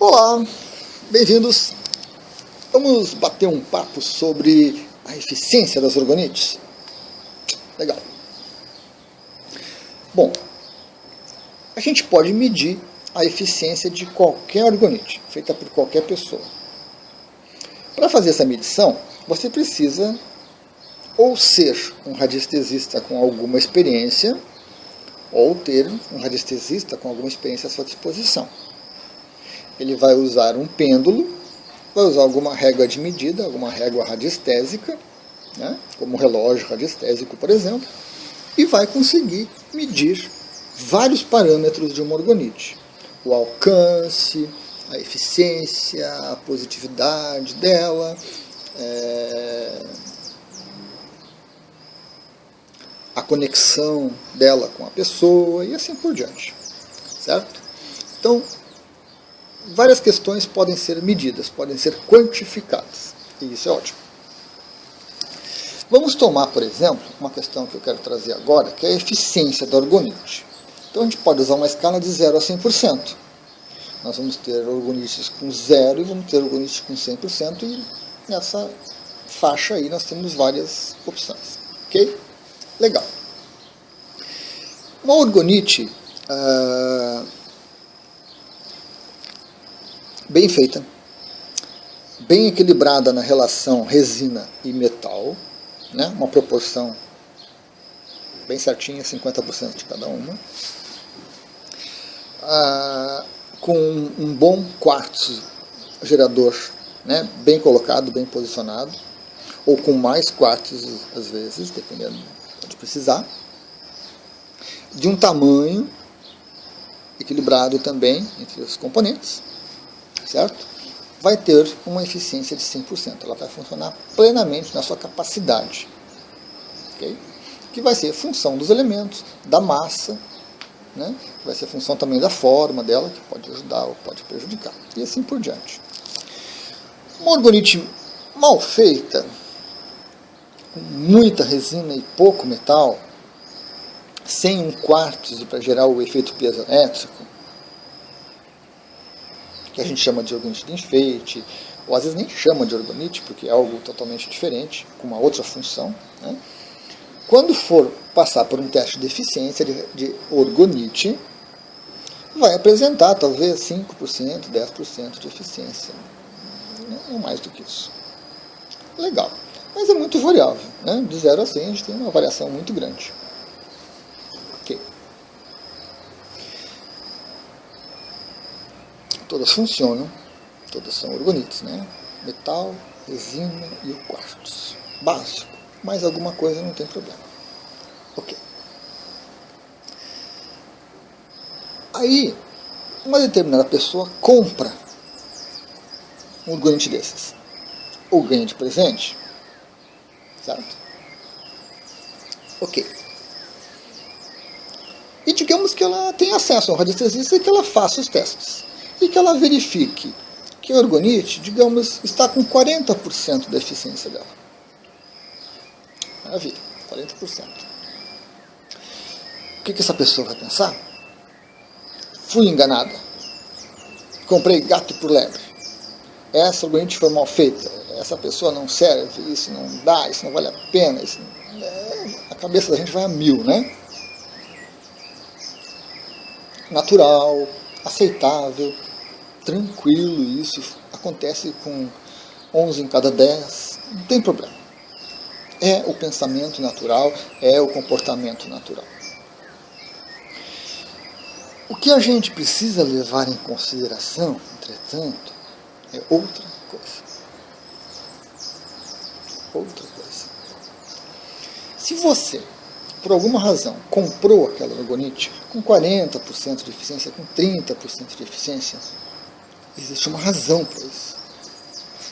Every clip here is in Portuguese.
Olá, bem-vindos. Vamos bater um papo sobre a eficiência das orgonites. Legal. Bom, a gente pode medir a eficiência de qualquer orgonite, feita por qualquer pessoa. Para fazer essa medição, você precisa ou ser um radiestesista com alguma experiência, ou ter um radiestesista com alguma experiência à sua disposição. Ele vai usar um pêndulo, vai usar alguma régua de medida, alguma régua radiestésica, né, como um relógio radiestésico, por exemplo, e vai conseguir medir vários parâmetros de uma orgonite. O alcance, a eficiência, a positividade dela, a conexão dela com a pessoa e assim por diante, certo? Então, várias questões podem ser medidas, podem ser quantificadas, e isso é ótimo. Vamos tomar, por exemplo, uma questão que eu quero trazer agora, que é a eficiência da orgonite. Então a gente pode usar uma escala de 0 a 100%. Nós vamos ter orgonites com 0 e vamos ter orgonites com 100%, e nessa faixa aí nós temos várias opções. Ok? Legal. Uma orgonite bem feita, bem equilibrada na relação resina e metal, né? Uma proporção bem certinha, 50% de cada uma, com um bom quartzo gerador, né? Bem colocado, bem posicionado, ou com mais quartzos às vezes, dependendo de precisar, de um tamanho equilibrado também entre os componentes, certo? Vai ter uma eficiência de 100%. Ela vai funcionar plenamente na sua capacidade, okay? Que vai ser função dos elementos, da massa, né? Vai ser função também da forma dela, que pode ajudar ou pode prejudicar, e assim por diante. Uma orgonite mal feita, com muita resina e pouco metal, sem um quartzo para gerar o efeito piezoelétrico, que a gente chama de orgonite de enfeite, ou às vezes nem chama de orgonite, porque é algo totalmente diferente, com uma outra função, né? Quando for passar por um teste de eficiência de orgonite, vai apresentar talvez 5%, 10% de eficiência. Não mais do que isso. Legal. Mas é muito variável, né? De 0 a 100 a gente tem uma variação muito grande. Ok. Todas funcionam, todas são orgonites, né? Metal, resina e o quartzo. Básico, mais alguma coisa não tem problema. Ok. Aí, uma determinada pessoa compra um orgonite desses, ou ganha de presente, certo? Ok. E digamos que ela tem acesso a um radiestesista e que ela faça os testes. E que ela verifique que a orgonite, digamos, está com 40% da eficiência dela. Maravilha, 40%. O que essa pessoa vai pensar? Fui enganada. Comprei gato por lebre. Essa orgonite foi mal feita. Essa pessoa não serve, isso não dá, isso não vale a pena. Isso não... A cabeça da gente vai a 1000, né? Natural, aceitável, tranquilo, isso acontece com 11 em cada 10, não tem problema. É o pensamento natural, é o comportamento natural. O que a gente precisa levar em consideração, entretanto, é outra coisa. Outra coisa. Se você, por alguma razão, comprou aquela orgonite com 40% de eficiência, com 30% de eficiência, existe uma razão para isso.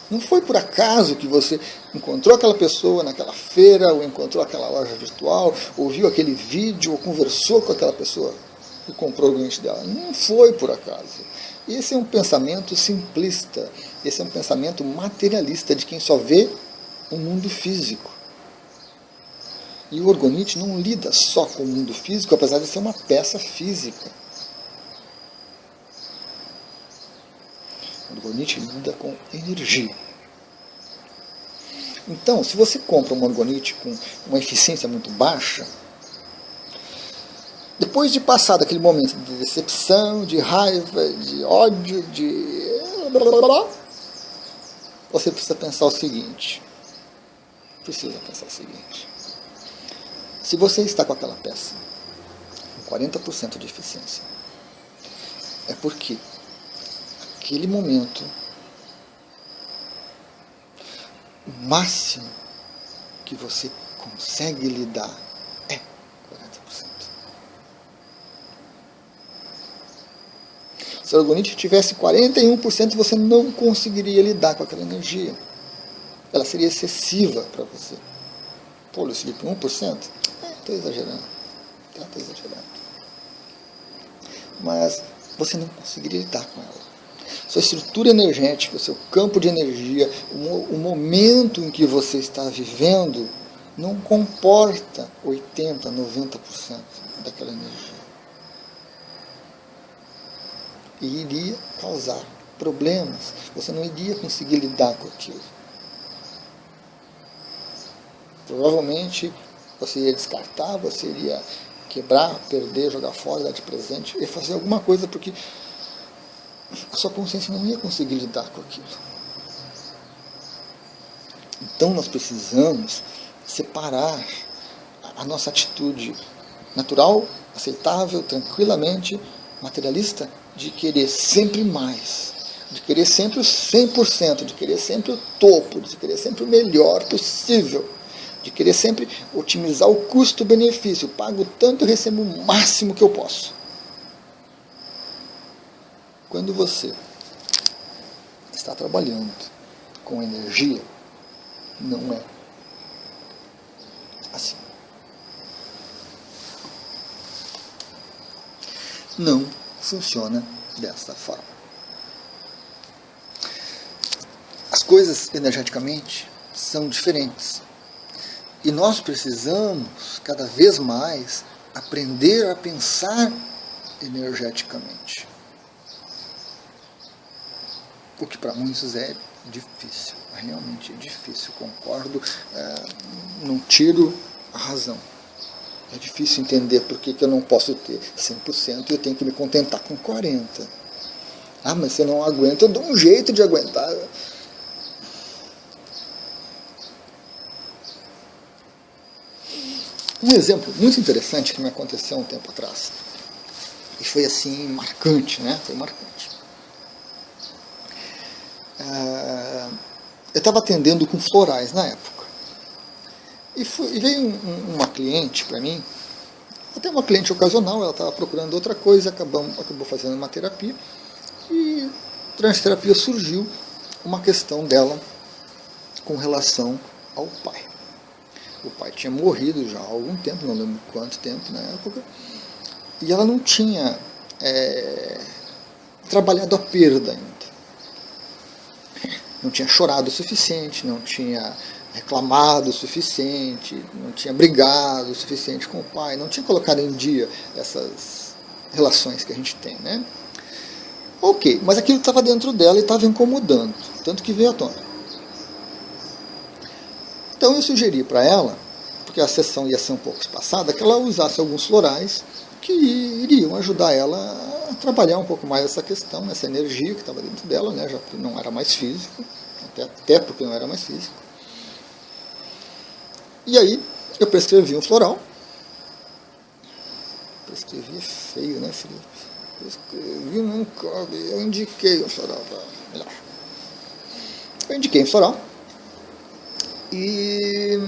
Não foi por acaso que você encontrou aquela pessoa naquela feira, ou encontrou aquela loja virtual, ou viu aquele vídeo, ou conversou com aquela pessoa e comprou o orgonite dela. Não foi por acaso. Esse é um pensamento simplista, esse é um pensamento materialista de quem só vê o mundo físico. E o orgonite não lida só com o mundo físico, apesar de ser uma peça física. orgonite lida com energia. Então, se você compra uma orgonite com uma eficiência muito baixa, depois de passar daquele momento de decepção, de raiva, de ódio, você precisa pensar o seguinte. Se você está com aquela peça com 40% de eficiência, é porque aquele momento, o máximo que você consegue lidar é 40%. Se a orgonite tivesse 41%, você não conseguiria lidar com aquela energia. Ela seria excessiva para você. Pô, Luiz Felipe, 1%? Estou exagerando. Mas você não conseguiria lidar com ela. Sua estrutura energética, o seu campo de energia, o momento em que você está vivendo, não comporta 80%, 90% daquela energia. E iria causar problemas. Você não iria conseguir lidar com aquilo. Provavelmente você iria descartar, você iria quebrar, perder, jogar fora, dar de presente, e fazer alguma coisa, porque a sua consciência não ia conseguir lidar com aquilo. Então nós precisamos separar a nossa atitude natural, aceitável, tranquilamente materialista, de querer sempre mais, de querer sempre o 100%, de querer sempre o topo, de querer sempre o melhor possível, de querer sempre otimizar o custo-benefício. Pago tanto e recebo o máximo que eu posso. Quando você está trabalhando com energia, não é assim. Não funciona desta forma. As coisas energeticamente são diferentes. E nós precisamos, cada vez mais, aprender a pensar energeticamente. O que para muitos é difícil, realmente é difícil, concordo, não tiro a razão. É difícil entender por que eu não posso ter 100% e eu tenho que me contentar com 40%. Ah, mas você não aguenta, eu dou um jeito de aguentar. Um exemplo muito interessante que me aconteceu há um tempo atrás. E foi assim, marcante, né? Foi marcante. Eu estava atendendo com florais na época. E veio uma cliente para mim, até uma cliente ocasional, ela estava procurando outra coisa, acabou fazendo uma terapia, e durante a terapia surgiu uma questão dela com relação ao pai. O pai tinha morrido já há algum tempo, não lembro quanto tempo na época, e ela não tinha trabalhado a perda ainda. Não tinha chorado o suficiente, não tinha reclamado o suficiente, não tinha brigado o suficiente com o pai, não tinha colocado em dia essas relações que a gente tem, né? Ok, mas aquilo estava dentro dela e estava incomodando, tanto que veio à tona. Então eu sugeri para ela, porque a sessão ia ser um pouco espaçada, que ela usasse alguns florais que iriam ajudar ela a trabalhar um pouco mais essa questão, essa energia que estava dentro dela, né, já que não era mais físico, até porque não era mais físico. E aí eu prescrevi um floral. Prescrevi é feio, né, Felipe? Prescrevi não cabe, eu indiquei o floral para melhor. Eu indiquei um floral e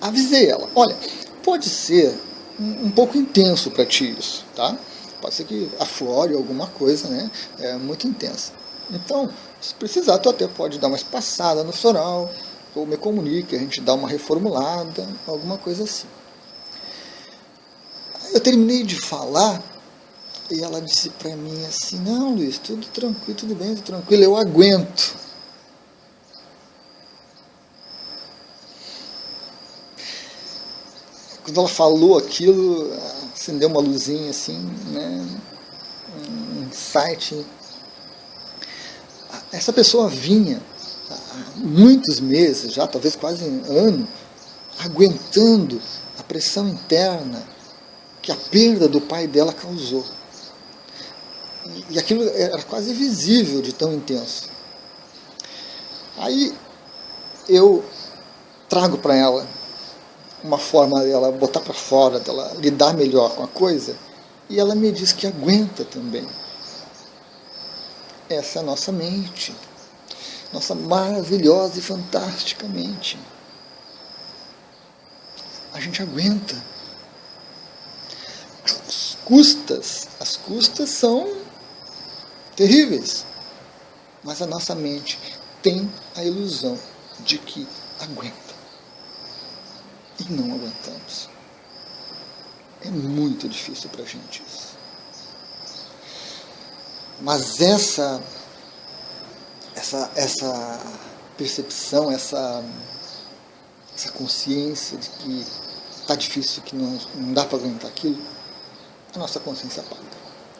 avisei ela, olha, pode ser um pouco intenso para ti isso, tá? Pode ser que aflore alguma coisa, né? É muito intensa. Então, se precisar, tu até pode dar uma espaçada no floral, ou me comunique, a gente dá uma reformulada, alguma coisa assim. Eu terminei de falar e ela disse para mim assim, não, Luiz, tudo tranquilo, tudo bem, tudo tranquilo, eu aguento. Quando ela falou aquilo, acendeu uma luzinha assim, né, um insight Essa pessoa vinha há muitos meses, já talvez quase um ano, aguentando a pressão interna que a perda do pai dela causou. E aquilo era quase visível de tão intenso. Aí eu trago para ela uma forma dela botar para fora, dela lidar melhor com a coisa, e ela me diz que aguenta também. Essa é a nossa mente, nossa maravilhosa e fantástica mente. A gente aguenta. As custas são terríveis, mas a nossa mente tem a ilusão de que aguenta. E não aguentamos. É muito difícil para a gente isso. Mas essa percepção, essa consciência de que está difícil, que não dá para aguentar aquilo, a nossa consciência apaga.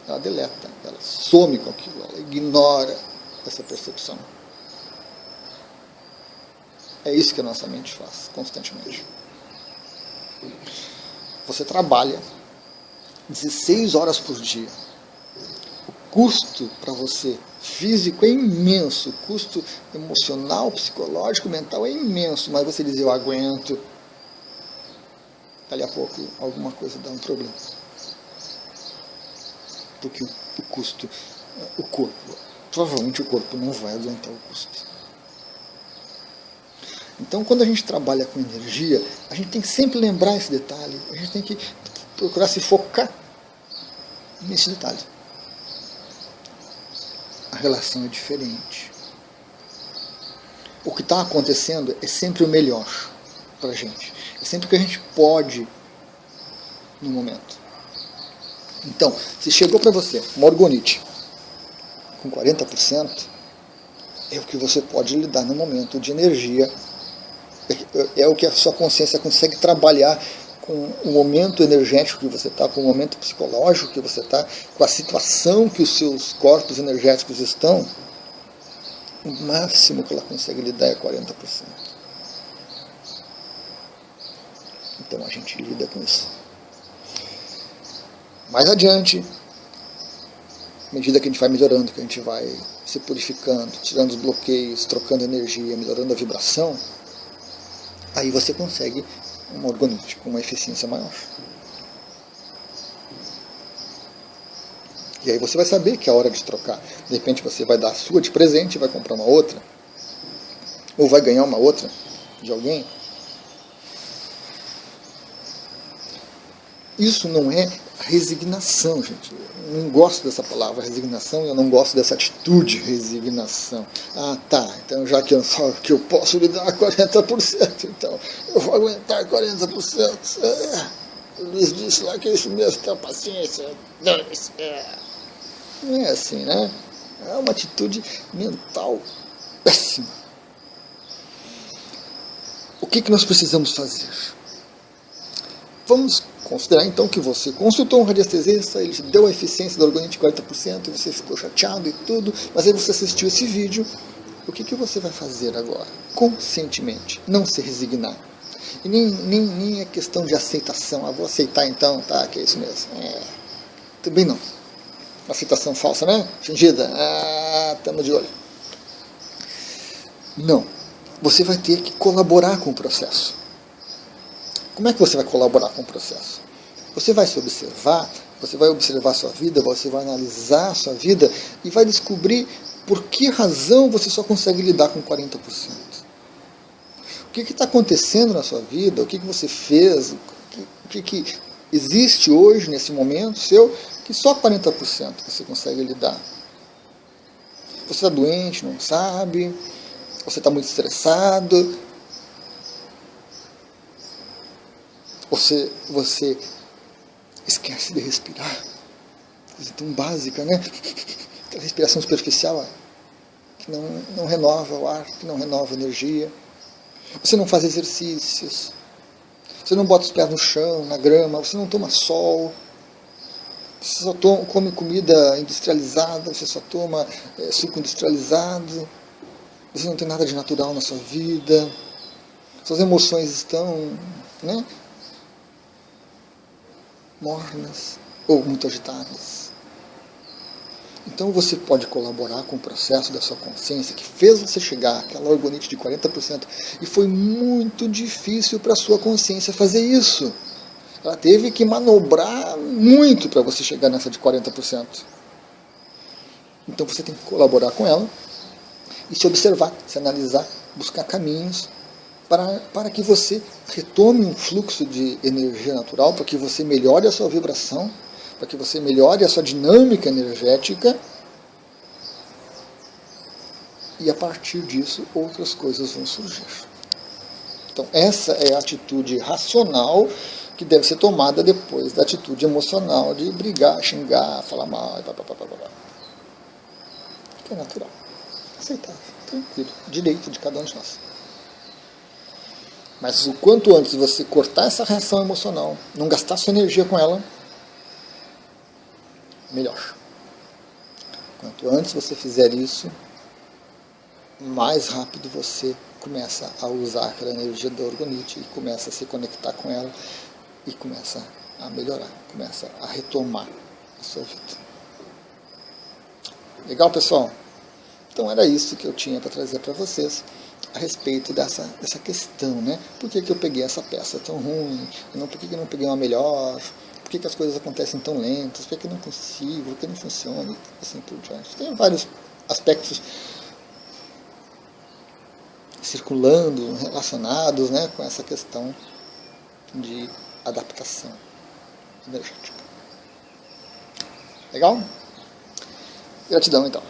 Ela deleta, ela some com aquilo, ela ignora essa percepção. É isso que a nossa mente faz constantemente. Você trabalha 16 horas por dia. O custo para você físico é imenso, o custo emocional, psicológico, mental é imenso, mas você diz, eu aguento. Dali a pouco alguma coisa dá um problema. Porque o custo, o corpo, provavelmente o corpo não vai aguentar o custo. Então, quando a gente trabalha com energia, a gente tem que sempre lembrar esse detalhe. A gente tem que procurar se focar nesse detalhe. A relação é diferente. O que está acontecendo é sempre o melhor para a gente. É sempre o que a gente pode no momento. Então, se chegou para você uma orgonite com 40%, é o que você pode lidar no momento de energia. É o que a sua consciência consegue trabalhar com o momento energético que você está, com o momento psicológico que você está, com a situação que os seus corpos energéticos estão. O máximo que ela consegue lidar é 40%. Então a gente lida com isso. Mais adiante, à medida que a gente vai melhorando, que a gente vai se purificando, tirando os bloqueios, trocando energia, melhorando a vibração, aí você consegue uma orgonite com uma eficiência maior. E aí você vai saber que é a hora de trocar. De repente você vai dar a sua de presente e vai comprar uma outra. Ou vai ganhar uma outra de alguém. Isso não é resignação, gente. Eu não gosto dessa palavra resignação, eu não gosto dessa atitude resignação. Ah, tá, então já que eu posso lhe dar 40%, então eu vou aguentar 40%. O Luiz disse lá que é isso mesmo, tenha paciência. Não é assim, né? É uma atitude mental péssima. O que nós precisamos fazer? Vamos considerar então que você consultou um radiestesista, ele te deu a eficiência da orgonite de 40%, e você ficou chateado e tudo, mas aí você assistiu esse vídeo. O que você vai fazer agora? Conscientemente, não se resignar. E nem é questão de aceitação. Ah, vou aceitar então, tá, que é isso mesmo. Também não. Aceitação falsa, né? Fingida. Estamos de olho. Não. Você vai ter que colaborar com o processo. Como é que você vai colaborar com o processo? Você vai se observar, você vai observar a sua vida, você vai analisar a sua vida e vai descobrir por que razão você só consegue lidar com 40%. O que está acontecendo na sua vida, o que você fez, o que existe hoje, nesse momento seu, que só 40% você consegue lidar. Você está doente, não sabe, você está muito estressado, você esquece de respirar, coisa tão básica, né? Aquela respiração superficial que não renova o ar, que não renova a energia. Você não faz exercícios, você não bota os pés no chão, na grama, você não toma sol. Você só come comida industrializada, você só toma suco industrializado, você não tem nada de natural na sua vida, suas emoções estão, né, mornas ou muito agitadas. Então você pode colaborar com o processo da sua consciência que fez você chegar àquela orgonite de 40%, e foi muito difícil para a sua consciência fazer isso. Ela teve que manobrar muito para você chegar nessa de 40%. Então você tem que colaborar com ela e se observar, se analisar, buscar caminhos para que você retome um fluxo de energia natural, para que você melhore a sua vibração, para que você melhore a sua dinâmica energética, e a partir disso outras coisas vão surgir. Então essa é a atitude racional que deve ser tomada depois da atitude emocional de brigar, xingar, falar mal, que é natural, aceitável, tranquilo, direito de cada um de nós. Mas o quanto antes você cortar essa reação emocional, não gastar sua energia com ela, melhor. Quanto antes você fizer isso, mais rápido você começa a usar aquela energia da orgonite e começa a se conectar com ela e começa a melhorar, começa a retomar a sua vida. Legal, pessoal? Então era isso que eu tinha para trazer para vocês a respeito dessa questão, né? Por que eu peguei essa peça tão ruim? Por que eu não peguei uma melhor? Por que as coisas acontecem tão lentas? Por que eu não consigo? Por que não funciona? E assim por diante. Tem vários aspectos circulando, relacionados, né, com essa questão de adaptação energética. Legal? Gratidão, então.